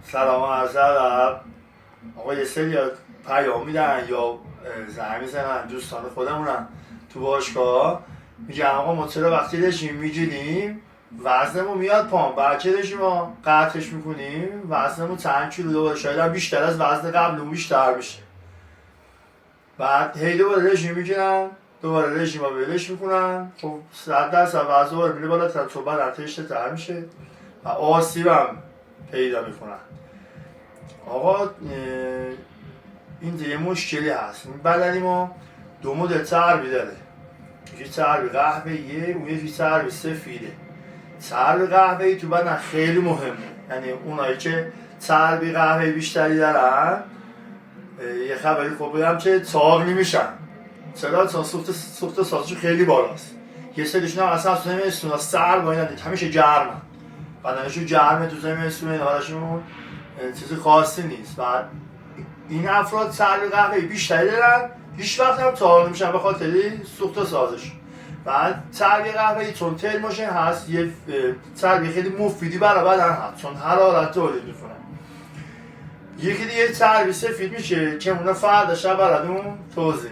سلام و عرض ادب. آقا یه سری پیام میدن یا زنگ میزنن دوستان خودمونن تو باشگاه، میگن آقا ما چرا وقتی داشتیم میگیریم وزنمون میاد پام، بچه داشتیم ما قطعش میکنیم وزنمون چند کیلو دوباره شاید هم بیشتر از وزن قبلمون بیشتر میشه. بعد هی دوباره رژیم میگیرن، دوباره رژیم ها ولش میکنن، خب 100% وزن دوباره میره بالاتر، تو بدن تشت تر میشه و آسیب هم پیدا میکنن. آقا این یه مشکلی هست، این بدنی ما دو مدل چربی داره، یکی چربی قهوه‌ایه اون یکی چربی سفیده. چربی قهوه‌ای تو بدن خیلی مهمه، یعنی اونایی که چربی قهوه‌ای بیشتری دارن یه خبری خوب بگم که چاق نمیشن. چرا؟ چون سوخت سازشون خیلی بالاست. یه سریشون هم اصلا زمستون سر با این همیشه گرمن، بدنشون گرمه تو زمستون، این حالشون چیز خاصی نیست. بعد این افراد چربی قهوه‌ای بیشتری دارن، هیچ وقت هم چاق نمیشن به خاطر سوخت سازش. بعد چربی قهوه‌ای چون تل ماشین هست، یه چربی خیلی مفیدی برای بدن هست چون حرارت تولید میکنه. یکی دیگه چربی سفید میشه که اونا فردا شب براتون توضیح